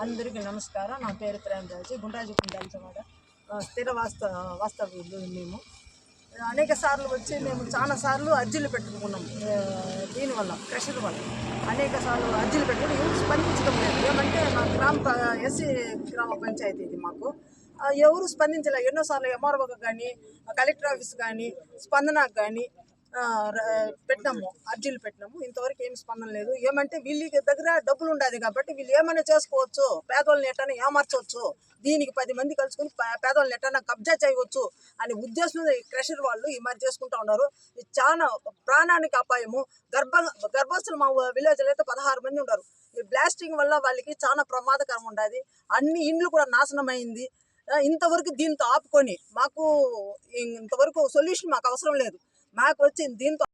అందరికీ నమస్కారం. నా పేరు ప్రేమరాజు. గుండ్రాజు కుండాలవాడ స్థిర వాస్తవ్యులు మేము. అనేక సార్లు వచ్చి మేము చాలా సార్లు అర్జీలు పెట్టుకున్నాం. దీనివల్ల క్రషర్ వల్ల అనేక సార్లు అర్జీలు పెట్టుకుని ఎవరు స్పందించడం లేదు. ఏమంటే మా ఎస్సీ గ్రామ పంచాయతీ ఇది మాకు ఎవరు స్పందించలే. ఎన్నోసార్లు ఎంఆర్ఓకి కానీ కలెక్టర్ ఆఫీస్ కానీ స్పందనకు కానీ పెట్టినాము, అర్జీలు పెట్టినాము. ఇంతవరకు ఏమి స్పందన లేదు. ఏమంటే వీళ్ళ దగ్గర డబ్బులు ఉండదు కాబట్టి వీళ్ళు ఏమైనా చేసుకోవచ్చు, పేదోళ్ళని ఎట్టైనా ఏమార్చవచ్చు, దీనికి 10 మంది కలుసుకుని పేదోళ్ళని ఎట్టైనా కబ్జా చేయవచ్చు అనే ఉద్దేశంలో క్రషర్ వాళ్ళు ఈ మరి చేసుకుంటూ ఉన్నారు. ఇది చాలా ప్రాణానికి అపాయము. గర్భస్థులు మా విలేజ్లో అయితే 16 మంది ఉన్నారు. ఈ బ్లాస్టింగ్ వల్ల వాళ్ళకి చాలా ప్రమాదకరం ఉండదు. అన్ని ఇండ్లు కూడా నాశనం అయింది. ఇంతవరకు దీంతో ఆపుకొని మాకు ఇంతవరకు సొల్యూషన్ మాకు అవసరం లేదు. మాకు వచ్చింది దీంతో